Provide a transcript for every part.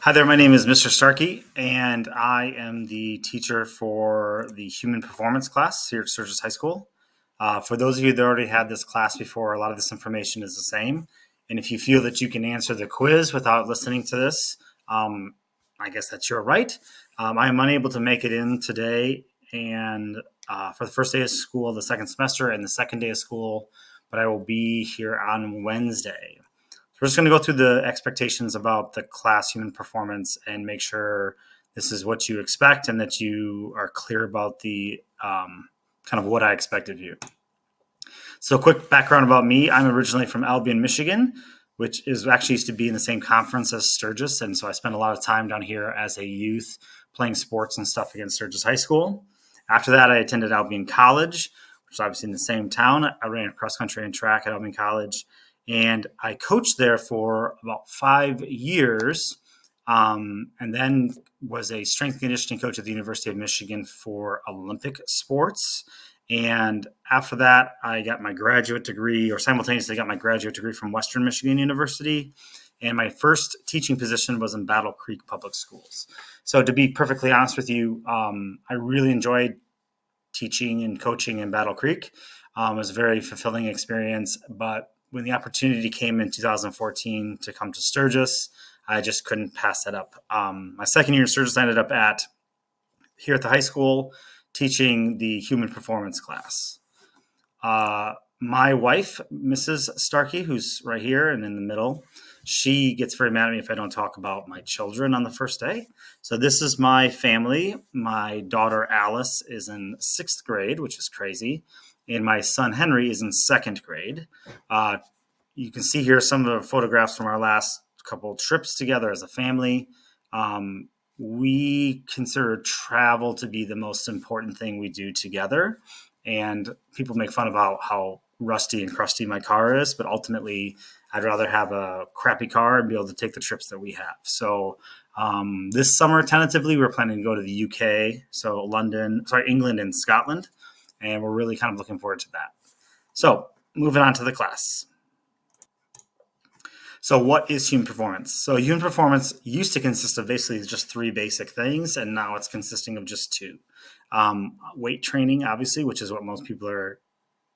Hi there, my name is Mr. Starkey, and I am the teacher for the Human Performance class here at Sturgis High School. For those of you that already had this class before, a lot of this information is the same. And if you feel that you can answer the quiz without listening to this, I guess that's your right. I am unable to make it in today and for the first day of school, the second semester, and the second day of school, but I will be here on Wednesday. We're just going to go through the expectations about the class human performance and make sure this is what you expect and that you are clear about the kind of what I expect of you. So quick background about me. I'm originally from Albion, Michigan, which is actually used to be in the same conference as Sturgis. And so I spent a lot of time down here as a youth playing sports and stuff against Sturgis High School. After that, I attended Albion College, which is obviously in the same town. I ran cross country and track at Albion College. And I coached there for about 5 years, and then was a strength and conditioning coach at the University of Michigan for Olympic sports. And after that, I got my graduate degree, or simultaneously got my graduate degree from Western Michigan University. And my first teaching position was in Battle Creek Public Schools. So to be perfectly honest with you, I really enjoyed teaching and coaching in Battle Creek. It was a very fulfilling experience, but when the opportunity came in 2014 to come to Sturgis, I just couldn't pass that up. My second year in Sturgis, I ended up here at the high school teaching the human performance class. My wife, Mrs. Starkey, who's right here and in the middle, she gets very mad at me if I don't talk about my children on the first day. So this is my family. My daughter, Alice, is in 6th grade, which is crazy. And my son, Henry, is in 2nd grade. You can see here some of the photographs from our last couple trips together as a family. We consider travel to be the most important thing we do together. And people make fun of how rusty and crusty my car is, but ultimately I'd rather have a crappy car and be able to take the trips that we have. So this summer, tentatively, we're planning to go to the UK, so England and Scotland. And we're really kind of looking forward to that. So moving on to the class. So what is human performance? So human performance used to consist of basically just 3 basic things, and now it's consisting of just 2. Weight training, obviously, which is what most people are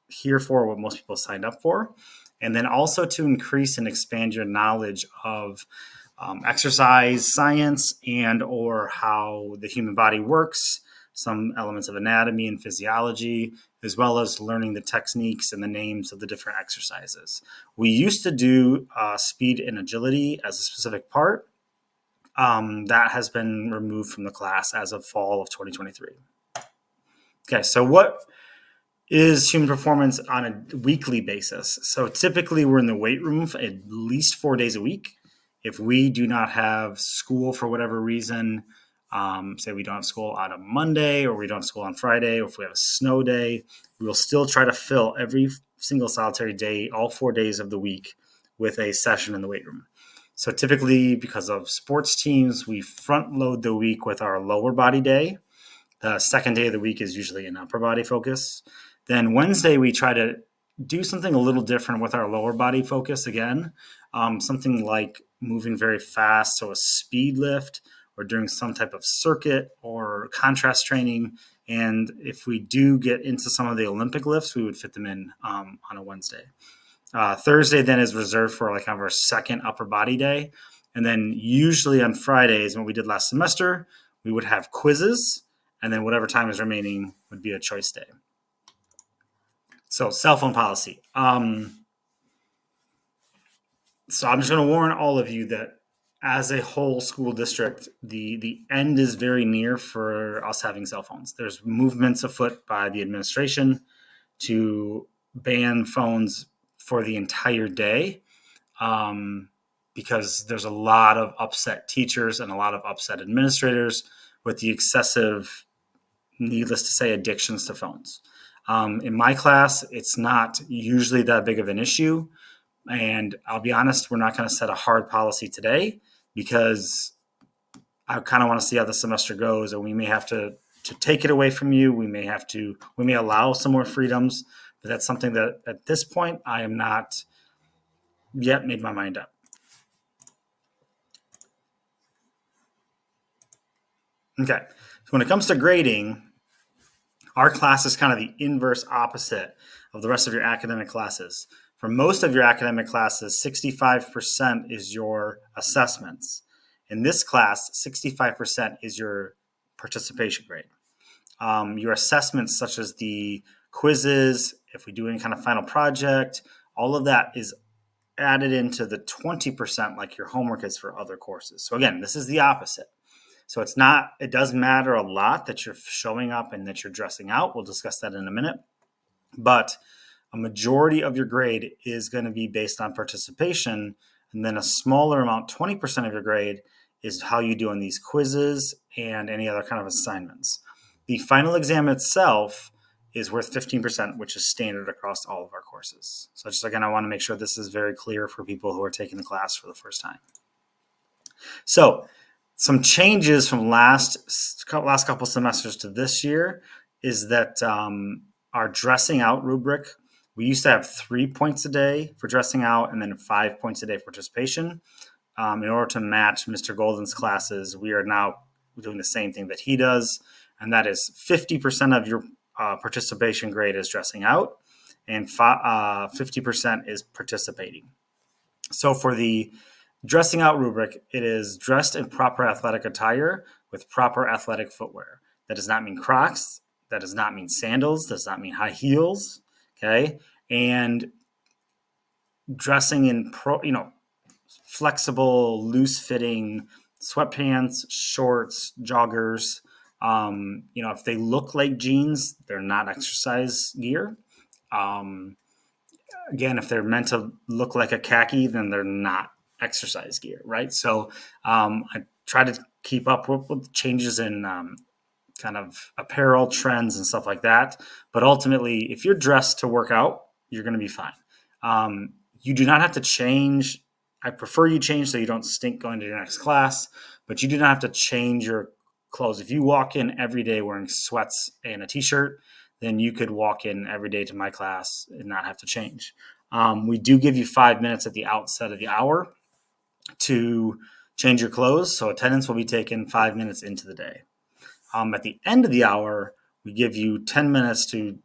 here for, what most people signed up for. And then also to increase and expand your knowledge of exercise science and or how the human body works, some elements of anatomy and physiology, as well as learning the techniques and the names of the different exercises. We used to do speed and agility as a specific part. That has been removed from the class as of fall of 2023. Okay, so what is human performance on a weekly basis? So typically we're in the weight room for at least 4 days a week. If we do not have school for whatever reason, say we don't have school on a Monday or we don't have school on Friday, or if we have a snow day, we will still try to fill every single solitary day, all 4 days of the week, with a session in the weight room. So typically, because of sports teams, we front load the week with our lower body day. The second day of the week is usually an upper body focus. Then Wednesday, we try to do something a little different with our lower body focus again, something like moving very fast, so a speed lift, or doing some type of circuit or contrast training. And if we do get into some of the Olympic lifts, we would fit them in on a Wednesday. Thursday then is reserved for like kind of our second upper body day. And then usually on Fridays, when we did last semester, we would have quizzes, and then whatever time is remaining would be a choice day. So cell phone policy. So I'm just going to warn all of you that as a whole school district, the end is very near for us having cell phones. There's movements afoot by the administration to ban phones for the entire day because there's a lot of upset teachers and a lot of upset administrators with the excessive, needless to say, addictions to phones. In my class, it's not usually that big of an issue. And I'll be honest, we're not going to set a hard policy today because I kind of want to see how the semester goes, and we may have to take it away from you. We may allow some more freedoms, but that's something that at this point I am not yet made my mind up. Okay. So when it comes to grading, our class is kind of the inverse opposite of the rest of your academic classes. For most of your academic classes, 65% is your assessments. In this class, 65% is your participation grade. Your assessments, such as the quizzes, if we do any kind of final project, all of that is added into the 20% like your homework is for other courses. So again, this is the opposite. So it does matter a lot that you're showing up and that you're dressing out. We'll discuss that in a minute. But a majority of your grade is going to be based on participation. And then a smaller amount, 20% of your grade, is how you do on these quizzes and any other kind of assignments. The final exam itself is worth 15%, which is standard across all of our courses. So just again, I want to make sure this is very clear for people who are taking the class for the first time. So some changes from last couple semesters to this year is that our dressing out rubric, we used to have 3 points a day for dressing out and then 5 points a day for participation. In order to match Mr. Golden's classes, we are now doing the same thing that he does, and that is 50% of your participation grade is dressing out and 50% is participating. So for the dressing out rubric, it is dressed in proper athletic attire with proper athletic footwear. That does not mean Crocs. That does not mean sandals. Does not mean high heels. Okay. And dressing in flexible, loose fitting sweatpants, shorts, joggers. If they look like jeans, they're not exercise gear. Again, if they're meant to look like a khaki, then they're not exercise gear, right? So I try to keep up with changes in kind of apparel trends and stuff like that. But ultimately, if you're dressed to work out, you're going to be fine. You do not have to change. I prefer you change so you don't stink going to your next class, but you do not have to change your clothes. If you walk in every day wearing sweats and a t-shirt, then you could walk in every day to my class and not have to change. We do give you 5 minutes at the outset of the hour to change your clothes. So attendance will be taken 5 minutes into the day. At the end of the hour, we give you 10 minutes to,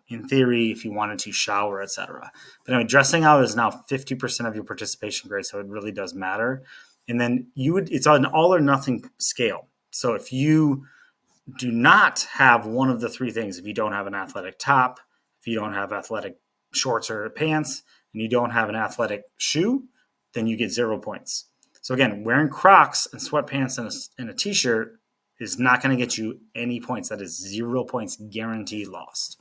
in theory, if you wanted to shower, etc. But anyway, dressing out is now 50% of your participation grade, so it really does matter. And then it's an all or nothing scale. So if you do not have one of the three things, if you don't have an athletic top, if you don't have athletic shorts or pants, and you don't have an athletic shoe, then you get 0 points. So again, wearing Crocs and sweatpants and a t-shirt is not going to get you any points. That is 0 points guaranteed lost.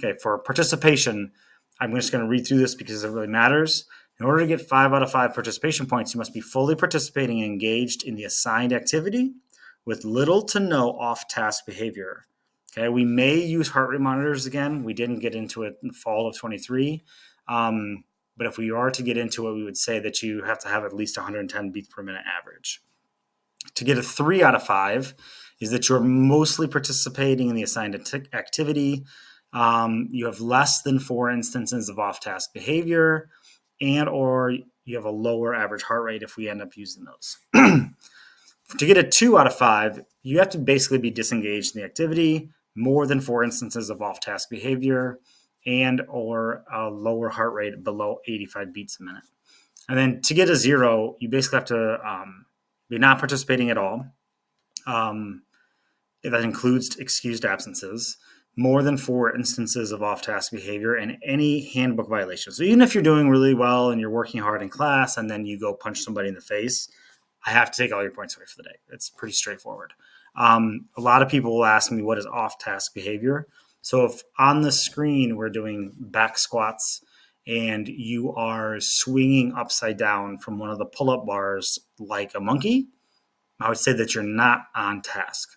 Okay, for participation, I'm just going to read through this because it really matters. In order to get 5 out of 5 participation points, you must be fully participating and engaged in the assigned activity with little to no off-task behavior. Okay, we may use heart rate monitors again. We didn't get into it in the fall of 23. But if we are to get into it, we would say that you have to have at least 110 beats per minute average. To get a 3 out of 5 is that you're mostly participating in the assigned activity. You have less than 4 instances of off-task behavior, and or you have a lower average heart rate if we end up using those. To get a 2 out of 5, you have to basically be disengaged in the activity, more than 4 instances of off-task behavior, and or a lower heart rate below 85 beats a minute. And then to get a 0, you basically have to be not participating at all. That includes excused absences, more than 4 instances of off-task behavior, and any handbook violations. So even if you're doing really well and you're working hard in class and then you go punch somebody in the face, I have to take all your points away for the day. It's pretty straightforward. A lot of people will ask me, what is off-task behavior? So if on the screen we're doing back squats and you are swinging upside down from one of the pull-up bars like a monkey, I would say that you're not on task.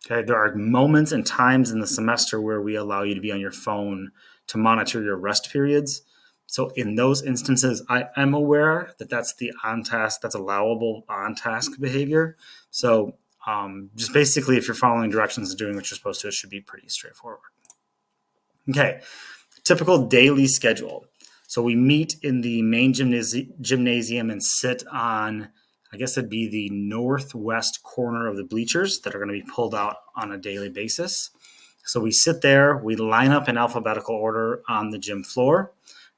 Okay, there are moments and times in the semester where we allow you to be on your phone to monitor your rest periods. So in those instances, I am aware that that's the on-task, that's allowable on-task behavior. So just basically, if you're following directions and doing what you're supposed to, it should be pretty straightforward. Okay, typical daily schedule. So we meet in the main gymnasium and sit on I guess it'd be the northwest corner of the bleachers that are going to be pulled out on a daily basis. So we sit there, we line up in alphabetical order on the gym floor.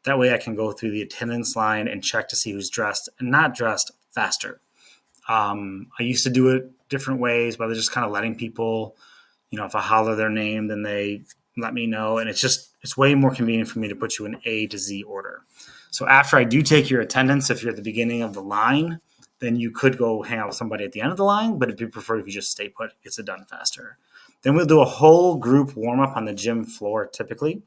That way I can go through the attendance line and check to see who's dressed and not dressed faster. I used to do it different ways by just kind of letting people, if I holler their name, then they let me know. And it's way more convenient for me to put you in A to Z order. So after I do take your attendance, if you're at the beginning of the line, then you could go hang out with somebody at the end of the line. But it'd be preferred if you just stay put, it gets it done faster. Then we'll do a whole group warm up on the gym floor typically.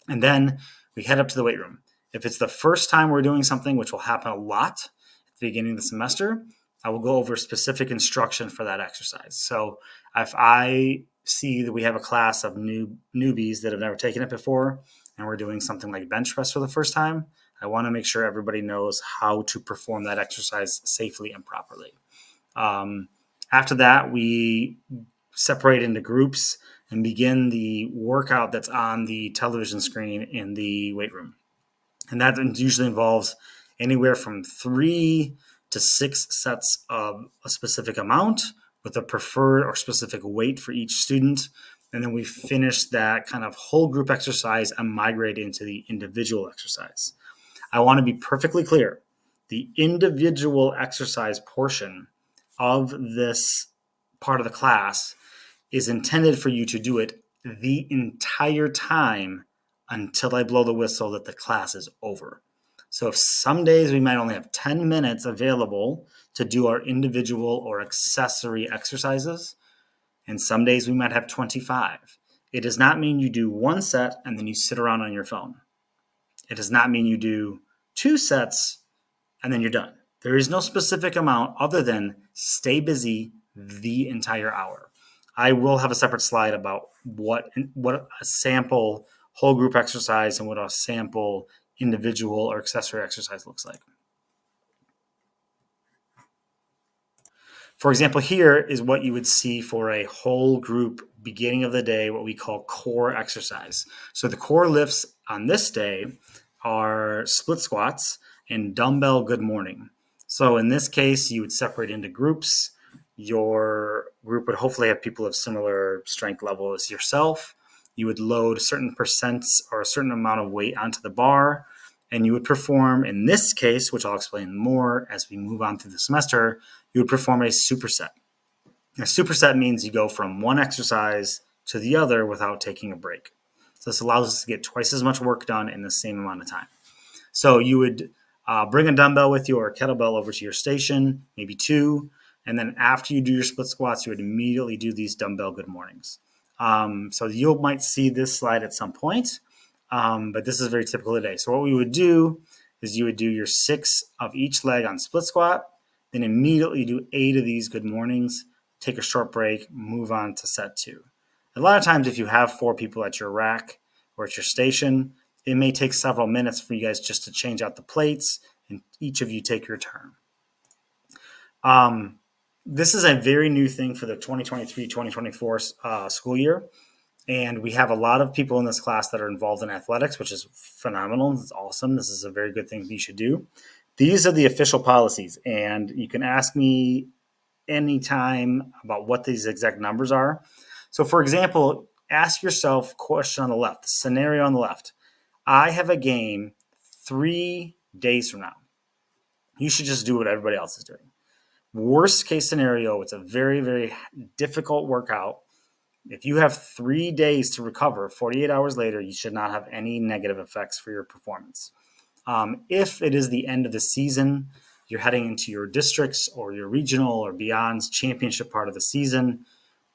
And then we head up to the weight room. If it's the first time we're doing something, which will happen a lot at the beginning of the semester, I will go over specific instruction for that exercise. So if I see that we have a class of newbies that have never taken it before, and we're doing something like bench press for the first time, I want to make sure everybody knows how to perform that exercise safely and properly. After that, we separate into groups and begin the workout that's on the television screen in the weight room. And that usually involves anywhere from 3 to 6 sets of a specific amount with a preferred or specific weight for each student. And then we finish that kind of whole group exercise and migrate into the individual exercise. I want to be perfectly clear. The individual exercise portion of this part of the class is intended for you to do it the entire time until I blow the whistle that the class is over. So if some days we might only have 10 minutes available to do our individual or accessory exercises, and some days we might have 25. It does not mean you do one set and then you sit around on your phone. It does not mean you do 2 sets and then you're done. There is no specific amount other than stay busy the entire hour. I will have a separate slide about what a sample whole group exercise and what a sample individual or accessory exercise looks like. For example, here is what you would see for a whole group beginning of the day, what we call core exercise. So the core lifts on this day are split squats and dumbbell good morning. So in this case, you would separate into groups. Your group would hopefully have people of similar strength level as yourself. You would load certain percents or a certain amount of weight onto the bar, and you would perform, in this case, which I'll explain more as we move on through the semester, you would perform a superset. A superset means you go from one exercise to the other without taking a break. So this allows us to get twice as much work done in the same amount of time. So you would bring a dumbbell with you or a kettlebell over to your station, maybe 2, and then after you do your split squats, you would immediately do these dumbbell good mornings. So you might see this slide at some point, but this is very typical today. So what we would do is you would do your 6 of each leg on split squat, then immediately do 8 of these good mornings, take a short break, move on to set 2. A lot of times if you have 4 people at your rack or at your station, it may take several minutes for you guys just to change out the plates and each of you take your turn. This is a very new thing for the 2023-2024 school year. And we have a lot of people in this class that are involved in athletics, which is phenomenal. It's awesome. This is a very good thing you should do. These are the official policies. And you can ask me anytime about what these exact numbers are. So for example, ask yourself question on the left, the scenario on the left. I have a game 3 days from now. You should just do what everybody else is doing. Worst case scenario, it's a very, very difficult workout. If you have 3 days to recover, 48 hours later, you should not have any negative effects for your performance. If it is the end of the season, you're heading into your districts or your regional or beyond championship part of the season,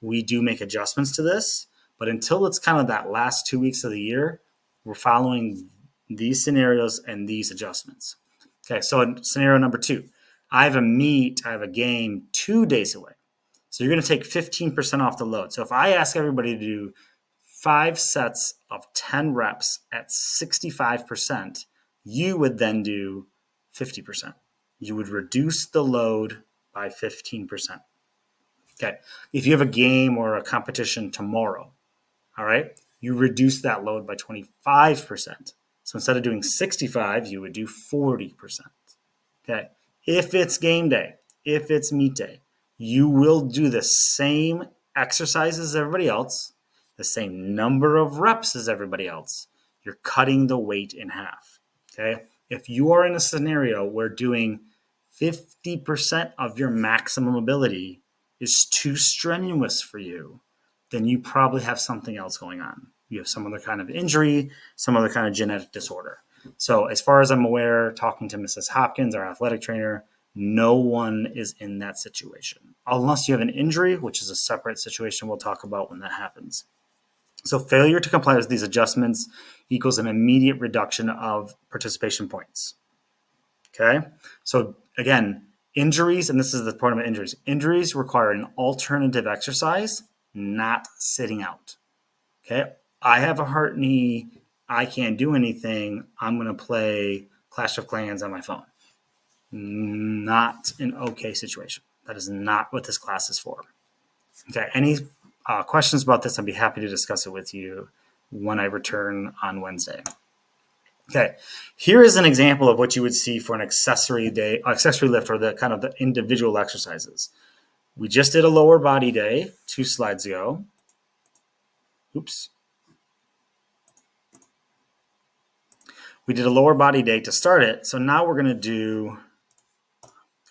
we do make adjustments to this. But until it's kind of that last 2 weeks of the year, we're following these scenarios and these adjustments. Okay, so scenario number 2. I have a game 2 days away. So you're going to take 15% off the load. So if I ask everybody to do 5 sets of 10 reps at 65%, you would then do 50%. You would reduce the load by 15%. Okay. If you have a game or a competition tomorrow, all right, you reduce that load by 25%. So instead of doing 65, you would do 40%. Okay. If it's game day, if it's meet day, you will do the same exercises as everybody else, the same number of reps as everybody else. You're cutting the weight in half. Okay. If you are in a scenario where doing 50% of your maximum ability is too strenuous for you, then you probably have something else going on. You have some other kind of injury, some other kind of genetic disorder. So as far as I'm aware, talking to Mrs. Hopkins, our athletic trainer, no one is in that situation. Unless you have an injury, which is a separate situation we'll talk about when that happens. So failure to comply with these adjustments equals an immediate reduction of participation points. Okay? So again, injuries, and this is the point about injuries. Injuries require an alternative exercise, not sitting out. Okay? I have a hurt knee. I can't do anything. I'm going to play Clash of Clans on my phone. Not an okay situation. That is not what this class is for. Okay, any questions about this? I'd be happy to discuss it with you when I return on Wednesday. Okay, here is an example of what you would see for an accessory lift, or the kind of the individual exercises. We just did a lower body day 2 slides ago. Oops. We did a lower body day to start it. So now we're going to do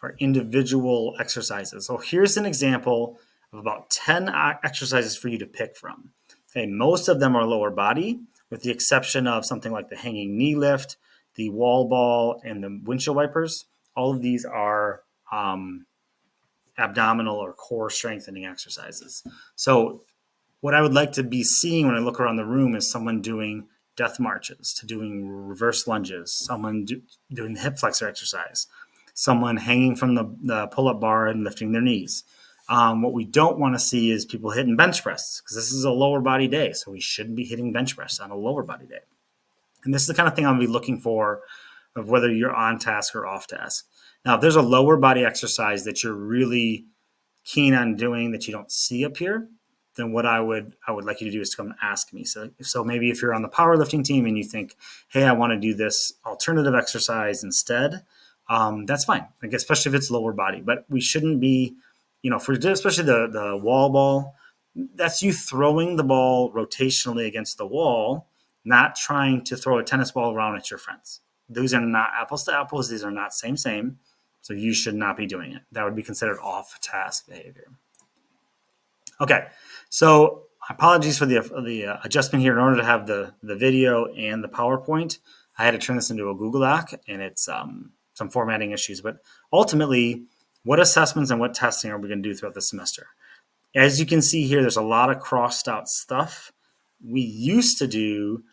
our individual exercises. So here's an example of about 10 exercises for you to pick from. Okay, most of them are lower body, with the exception of something like the hanging knee lift, the wall ball, and the windshield wipers. All of these are abdominal or core strengthening exercises. So what I would like to be seeing when I look around the room is someone doing death marches, to doing reverse lunges, someone doing the hip flexor exercise, someone hanging from the pull-up bar and lifting their knees. What we don't want to see is people hitting bench press, because this is a lower body day, so we shouldn't be hitting bench press on a lower body day. And this is the kind of thing I'll be looking for, of whether you're on task or off task. Now, if there's a lower body exercise that you're really keen on doing that you don't see up here, then what I would like you to do is to come and ask me. So maybe if you're on the powerlifting team and you think, hey, I want to do this alternative exercise instead, that's fine. Like, especially if it's lower body. But we shouldn't be, especially the wall ball, that's you throwing the ball rotationally against the wall, not trying to throw a tennis ball around at your friends. Those are not apples to apples. These are not same. So you should not be doing it. That would be considered off-task behavior. Okay, so apologies for the adjustment here. In order to have the video and the PowerPoint, I had to turn this into a Google Doc, and it's some formatting issues. But ultimately, what assessments and what testing are we going to do throughout the semester? As you can see here, there's a lot of crossed out stuff. We used to do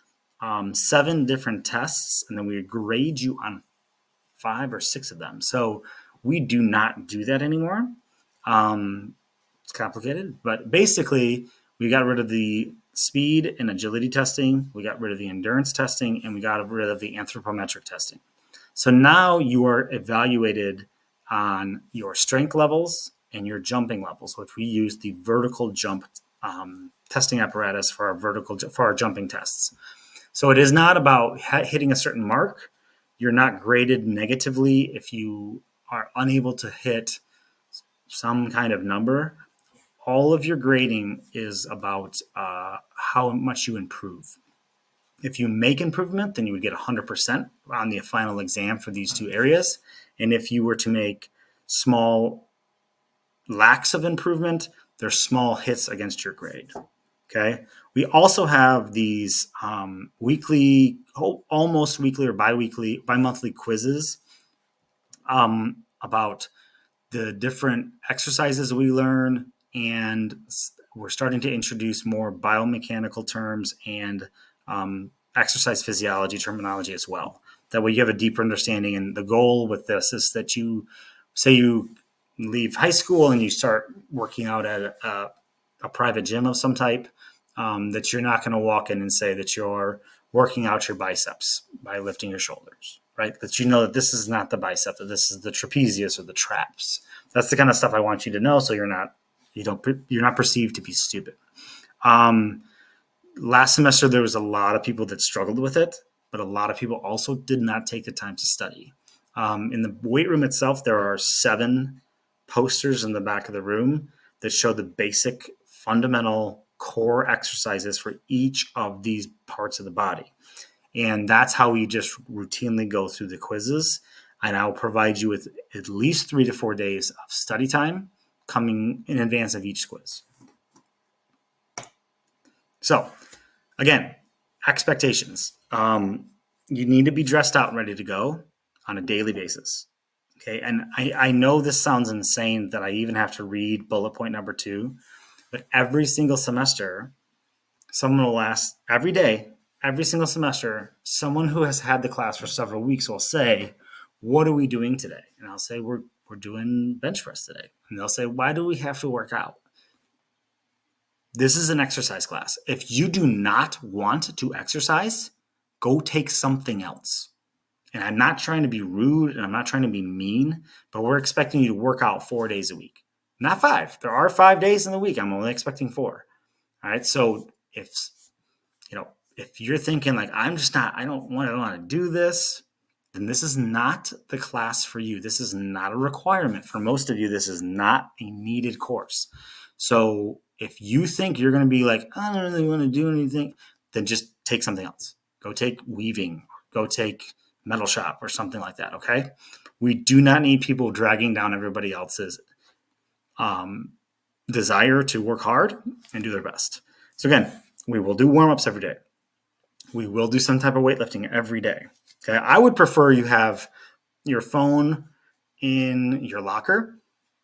7 different tests, and then we would grade you on 5 or 6 of them. So we do not do that anymore. It's complicated, but basically we got rid of the speed and agility testing. We got rid of the endurance testing, and we got rid of the anthropometric testing. So now you are evaluated on your strength levels and your jumping levels, which we use the vertical jump testing apparatus for our jumping tests. So it is not about hitting a certain mark. You're not graded negatively if you are unable to hit some kind of number. All of your grading is about how much you improve. If you make improvement, then you would get 100% on the final exam for these 2 areas. And if you were to make small lacks of improvement, there's small hits against your grade. Okay. We also have these weekly, almost weekly or bi-monthly quizzes about the different exercises we learn, and we're starting to introduce more biomechanical terms and exercise physiology terminology as well. That way you have a deeper understanding, and the goal with this is that you leave high school and you start working out at a private gym of some type, that you're not going to walk in and say that you're working out your biceps by lifting your shoulders, right? That you know that this is not the bicep, that this is the trapezius or the traps. That's the kind of stuff I want you to know, so you're not perceived to be stupid. Last semester, there was a lot of people that struggled with it, but a lot of people also did not take the time to study. In the weight room itself, there are 7 posters in the back of the room that show the basic fundamental core exercises for each of these parts of the body. And that's how we just routinely go through the quizzes. And I'll provide you with at least 3 to 4 days of study time coming in advance of each quiz. So again, expectations. You need to be dressed out and ready to go on a daily basis. Okay. And I know this sounds insane that I even have to read bullet point number 2, but every single semester, someone will ask every day, every single semester, someone who has had the class for several weeks will say, what are we doing today? And I'll say, we're doing bench press today. And they'll say, why do we have to work out? This is an exercise class. If you do not want to exercise, go take something else. And I'm not trying to be rude and I'm not trying to be mean, but we're expecting you to work out 4 days a week. Not 5. There are 5 days in the week. I'm only expecting 4. All right. So if you're thinking like, I don't want to do this, then this is not the class for you. This is not a requirement. For most of you, this is not a needed course. So if you think you're going to be like, I don't really want to do anything, then just take something else. Go take weaving, go take metal shop or something like that. Okay. We do not need people dragging down everybody else's desire to work hard and do their best. So again, we will do warm-ups every day. We will do some type of weightlifting every day. Okay. I would prefer you have your phone in your locker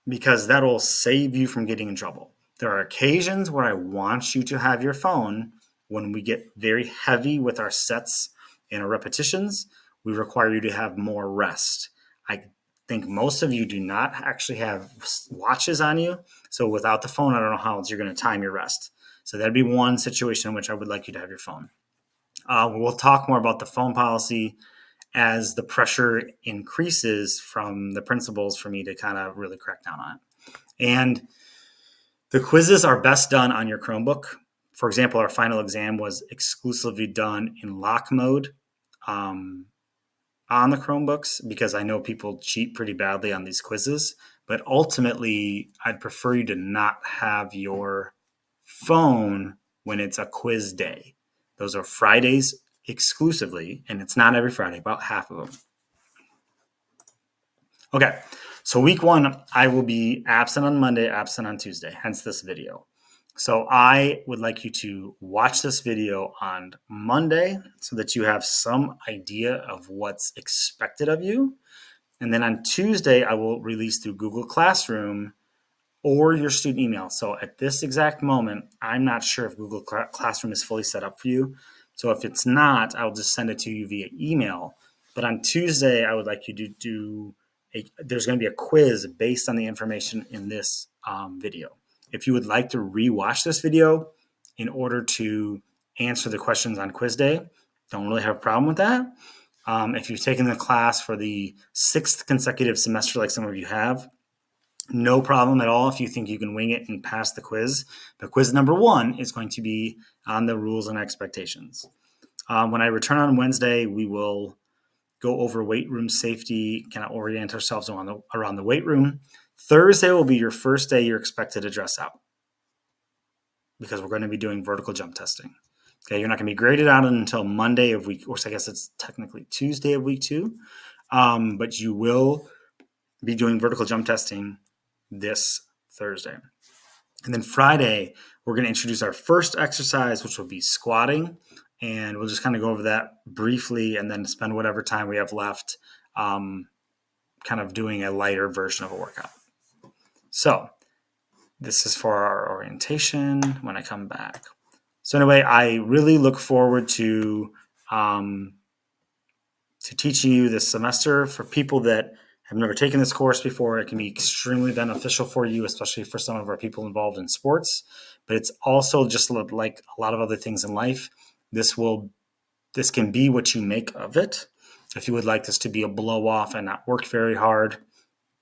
because that'll save you from getting in trouble. There are occasions where I want you to have your phone when we get very heavy with our sets and our repetitions. We require you to have more rest. I think most of you do not actually have watches on you. So without the phone, I don't know how else you're going to time your rest. So that'd be one situation in which I would like you to have your phone. We'll talk more about the phone policy as the pressure increases from the principals for me to kind of really crack down on it. And the quizzes are best done on your Chromebook. For example, our final exam was exclusively done in lock mode on the Chromebooks because I know people cheat pretty badly on these quizzes. But ultimately, I'd prefer you to not have your phone when it's a quiz day. Those are Fridays exclusively, and it's not every Friday, about half of them. Okay, so week 1, I will be absent on Monday, absent on Tuesday, hence this video. So I would like you to watch this video on Monday so that you have some idea of what's expected of you. And then on Tuesday, I will release through Google Classroom or your student email. So at this exact moment, I'm not sure if Google Classroom is fully set up for you. So if it's not, I'll just send it to you via email. But on Tuesday, I would like you to do there's going to be a quiz based on the information in this video. If you would like to rewatch this video in order to answer the questions on quiz day, don't really have a problem with that. If you've taken the class for the 6th consecutive semester, like some of you have, no problem at all if you think you can wing it and pass the quiz. But quiz number 1 is going to be on the rules and expectations. When I return on Wednesday, we will go over weight room safety, kind of orient ourselves around the weight room. Thursday will be your first day you're expected to dress out because we're going to be doing vertical jump testing. Okay, you're not going to be graded out until Monday of week, or I guess it's technically Tuesday of week 2, but you will be doing vertical jump testing this Thursday. And then Friday, we're going to introduce our first exercise, which will be squatting. And we'll just kind of go over that briefly and then spend whatever time we have left kind of doing a lighter version of a workout. So this is for our orientation when I come back. So anyway, I really look forward to teaching you this semester. For people that have never taken this course before, it can be extremely beneficial for you, especially for some of our people involved in sports. But it's also just like a lot of other things in life. This can be what you make of it. If you would like this to be a blow off and not work very hard,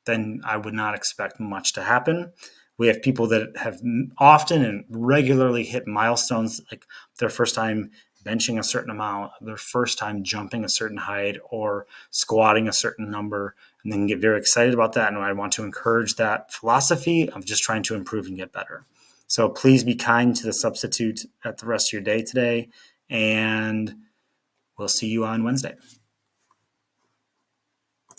then I would not expect much to happen. We have people that have often and regularly hit milestones, like their first time benching a certain amount, their first time jumping a certain height or squatting a certain number. and then get very excited about that. And I want to encourage that philosophy of just trying to improve and get better. So please be kind to the substitute at the rest of your day today, and we'll see you on Wednesday.